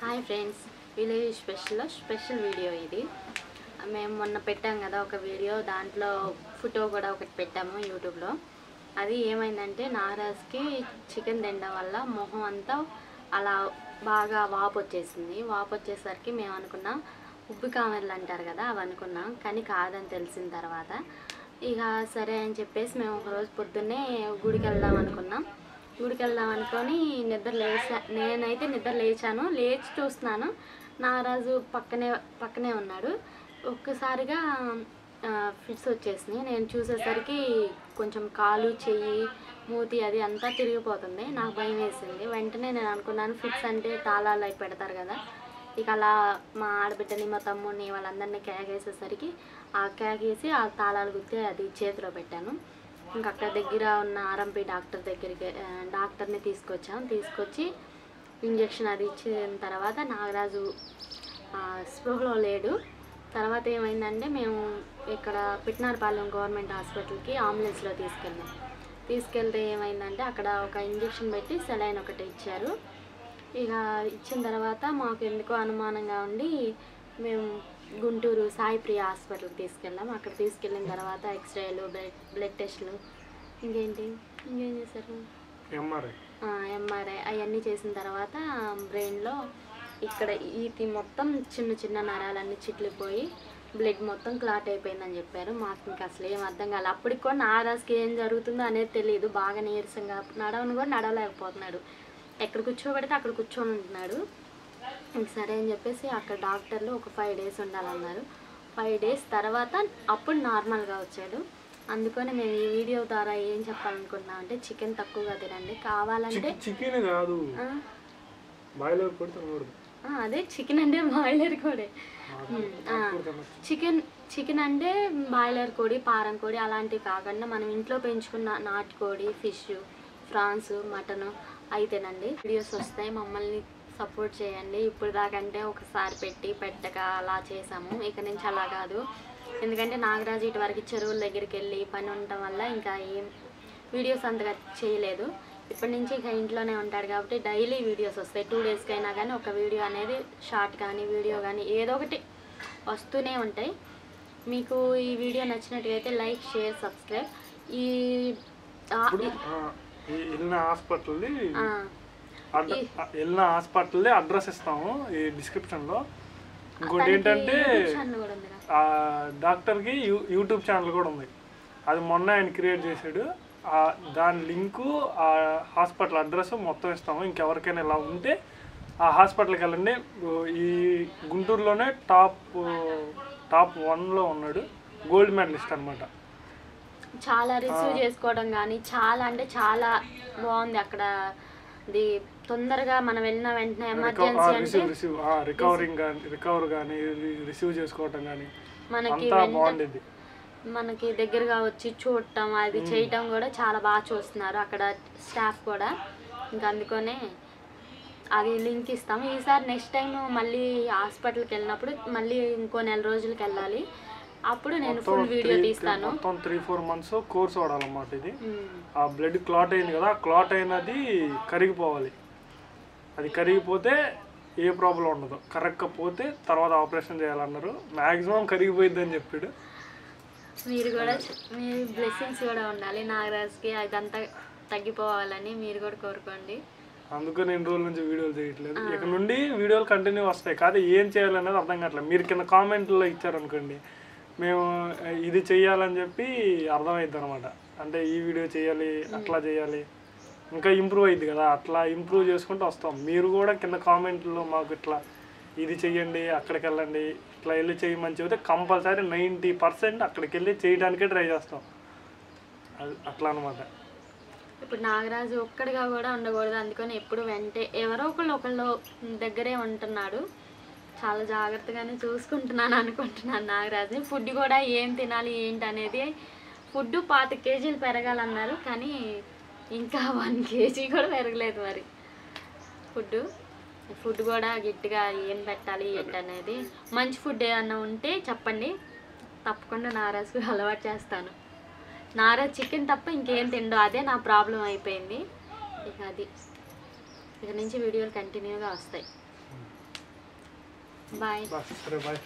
Hi friends, village special video ఇది. మేము మొన్న పెట్టాం కదా ఒక వీడియో, దాంట్లో ఫోటో కూడా ఒకటి పెట్టాము యూట్యూబ్లో. అది ఏమైందంటే నాగరాజ్కి చికెన్ తినడం వల్ల మొహం అంతా అలా బాగా వాపు వచ్చేసింది. వాపు వచ్చేసరికి మేము అనుకున్నాం ఉబ్బు కామెర్లు అంటారు కదా, అవి అనుకున్నాం. కానీ కాదని తెలిసిన తర్వాత ఇక సరే అని చెప్పేసి మేము ఒకరోజు పొద్దున్నే గుడికి వెళ్దాం అనుకున్నాం. గుడికి వెళ్దాం అనుకొని నేనైతే నిద్ర లేచాను. లేచి చూస్తున్నాను నాగరాజు పక్కనే ఉన్నాడు. ఒక్కసారిగా ఫిట్స్ వచ్చేసినాయి. నేను చూసేసరికి కొంచెం కాలు, చెయ్యి, మూతి అది అంతా తిరిగిపోతుంది. నాకు భయం వేసింది. వెంటనే నేను అనుకున్నాను ఫిట్స్ అంటే తాళాలు అవి పెడతారు కదా, ఇక అలా మా ఆడబిడ్డని, మా తమ్ముడిని, వాళ్ళందరినీ కేకేసేసరికి ఆ కేకేసి ఆ తాళాలు గుర్తి అది చేతిలో పెట్టాను. ఇంకా అక్కడ దగ్గర ఉన్న ఆర్ఎంపీ డాక్టర్ని తీసుకొచ్చి ఇంజక్షన్ అది ఇచ్చిన తర్వాత నాగరాజు స్పృహలో లేడు. తర్వాత ఏమైందంటే మేము ఇక్కడ పిట్నారపాలెం గవర్నమెంట్ హాస్పిటల్కి అంబులెన్స్లో తీసుకెళ్తే ఏమైందంటే అక్కడ ఒక ఇంజక్షన్ పెట్టి సెలైన్ ఒకటి ఇచ్చారు. ఇక ఇచ్చిన తర్వాత మాకు ఎందుకో అనుమానంగా ఉండి మేము గుంటూరు సాయిప్రియ హాస్పిటల్కి తీసుకెళ్ళాం. అక్కడ తీసుకెళ్ళిన తర్వాత ఎక్స్రేలు, బ్లడ్ టెస్టులు, ఇంకేం చేశారు, ఎంఆర్ఐ అవన్నీ చేసిన తర్వాత బ్రెయిన్లో ఇక్కడ ఈతి మొత్తం చిన్న నరాలన్నీ చిట్లిపోయి బ్లడ్ మొత్తం క్లాట్ అయిపోయిందని చెప్పారు. మాకు ఇంకా అసలు ఏం అర్థం కాలేదు. అప్పటికి కూడా నాగరాజ్కి ఏం జరుగుతుందో అనేది తెలియదు. బాగా నీరసంగా నడవలేకపోతున్నాడు. ఎక్కడ కూర్చోబెడితే అక్కడ కూర్చొని ఉంటున్నాడు. సరే అని చెప్పేసి అక్కడ డాక్టర్లు ఒక 5 days ఉండాలన్నారు. 5 days తర్వాత అప్పుడు నార్మల్గా వచ్చాడు. అందుకని మేము ఈ వీడియో ద్వారా ఏం చెప్పాలనుకుంటున్నాం అంటే చికెన్ తక్కువగా తినండి. కావాలంటే చికెన్ కాదు, అదే చికెన్ అంటే బాయిలర్ కోడి. చికెన్ అంటే బాయిలర్ కోడి, పారం కోడి అలాంటివి కాకుండా మనం ఇంట్లో పెంచుకున్న నాటుకోడి, ఫిష్, ఫ్రాన్స్, మటన్ అయితేనండి. వీడియోస్ వస్తాయి, మమ్మల్ని సపోర్ట్ చేయండి. ఇప్పుడు దాకంటే ఒకసారి పెట్టక అలా చేసాము. ఇక నుంచి అలా కాదు. ఎందుకంటే నాగరాజు ఇటు వరకు చెరువుల దగ్గరికి వెళ్ళి పని ఉండటం వల్ల ఇంకా ఏం వీడియోస్ అంతగా చేయలేదు. ఇప్పటి నుంచి ఇక ఇంట్లోనే ఉంటాడు కాబట్టి డైలీ వీడియోస్ వస్తాయి. 2 daysకి అయినా కానీ ఒక వీడియో అనేది, షార్ట్ కానీ వీడియో కానీ ఏదో ఒకటి వస్తూనే ఉంటాయి. మీకు ఈ వీడియో నచ్చినట్టుగైతే like, share, subscribe. Hospital address ఇస్తాము ఈ డిస్క్రిప్షన్లో. ఇంకోటి ఏంటంటే డాక్టర్కి యూట్యూబ్ ఛానల్ కూడా ఉంది. అది మొన్న ఆయన క్రియేట్ చేశాడు. దాని లింకు, ఆ హాస్పిటల్ అడ్రస్ మొత్తం ఇస్తాము. ఇంకెవరికైనా ఇలా ఉంటే ఆ హాస్పిటల్కి వెళ్ళండి. ఈ గుంటూరులోనే టాప్ 1లో ఉన్నాడు. గోల్డ్ మెడలిస్ట్ అనమాట. చాలా రిసీవ్ చేసుకోవడం కానీ చాలా అంటే చాలా బాగుంది. అక్కడ ఇది తొందరగా మనం వెళ్ళిన వెంటనే ఎమర్జెన్సీ అంటే రికవర్ కానీ రిసీవ్ చేసుకోవటం కానీ మనకి దగ్గరగా వచ్చి చూడటం, అది చేయటం కూడా చాలా బాగా చూస్తున్నారు అక్కడ స్టాఫ్ కూడా. ఇంకా అందుకనే అది లింక్ ఇస్తాము. ఈసారి నెక్స్ట్ టైం మళ్ళీ హాస్పిటల్కి వెళ్ళినప్పుడు మళ్ళీ ఇంకో 4 రోజులకి వెళ్ళాలి. అప్పుడు నేను ఫుల్ వీడియో తీస్తాను. మొత్తం 3-4 months కోర్స్ వాడాలన్నమాట. ఇది ఆ బ్లడ్ క్లాట్ అయింది కదా, క్లాట్ అయినది కరిగిపోవాలి. అది కరిగిపోతే ఏ ప్రాబ్లం ఉండదు. కరగకపోతే తర్వాత ఆపరేషన్ చేయాలన్నారు. మ్యాక్సిమం కరిగిపోయిద్ది అని చెప్పాడు. మీరు కూడా, మీ బ్లెస్సింగ్స్ కూడా ఉండాలి నాగరాజ్కి, అదంతా తగ్గిపోవాలని మీరు కూడా కోరుకోండి. అందుకని 2 రోజుల నుంచి వీడియోలు చేయట్లేదు. ఇక నుండి వీడియోలు కంటిన్యూ వస్తాయి. కానీ ఏం చేయాలనేది అర్థం కావట్లేదు. మీరు కింద కామెంట్లో ఇచ్చారనుకోండి, మేము ఇది చెయ్యాలని చెప్పి అర్థమైద్ది అనమాట. అంటే ఈ వీడియో చేయాలి, అట్లా చేయాలి, ఇంకా ఇంప్రూవ్ అయ్యిద్ది కదా. అట్లా ఇంప్రూవ్ చేసుకుంటూ వస్తాం. మీరు కూడా కింద కామెంట్లో మాకు ఇట్లా ఇది చెయ్యండి, అక్కడికి వెళ్ళండి, ఇట్లా వెళ్ళి చేయమని చెబితే కంపల్సరీ 90% అక్కడికి వెళ్ళి చేయడానికే ట్రై చేస్తాం. అట్లా అనమాట. ఇప్పుడు నాగరాజు ఒక్కడిగా కూడా ఉండకూడదు. అందుకని ఎప్పుడు ఎవరో ఒకళ్ళు దగ్గరే ఉంటున్నాడు. చాలా జాగ్రత్తగానే చూసుకుంటున్నాను అనుకుంటున్నాను నాగరాజుని. ఫుడ్ కూడా ఏం తినాలి ఏంటి అనేది, ఫుడ్ 25 kgs పెరగాలన్నారు. కానీ ఇంకా 1 kg కూడా పెరగలేదు. మరి ఫుడ్ కూడా గట్టిగా ఏం పెట్టాలి ఏంటనేది, మంచి ఫుడ్ ఏమన్నా ఉంటే చెప్పండి, తప్పకుండా నాగరాజుకు అలవాటు చేస్తాను. నాగరాజు చికెన్ తప్ప ఇంకేం తిండో, అదే నా ప్రాబ్లం అయిపోయింది. ఇక నుంచి వీడియోలు కంటిన్యూగా వస్తాయి. బాయ్. సరే బాయ్.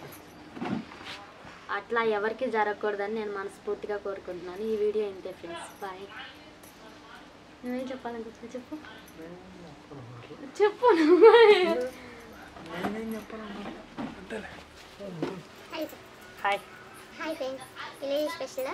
అట్లా ఎవరికి జరగకూడదని నేను మనస్ఫూర్తిగా కోరుకుంటున్నాను. ఈ వీడియో ఇంతే ఫ్రెండ్స్. బాయ్. నువ్వేం చెప్పాలనుకుంటున్నా చెప్పు. చెప్పు. Hi hi hi friends, village special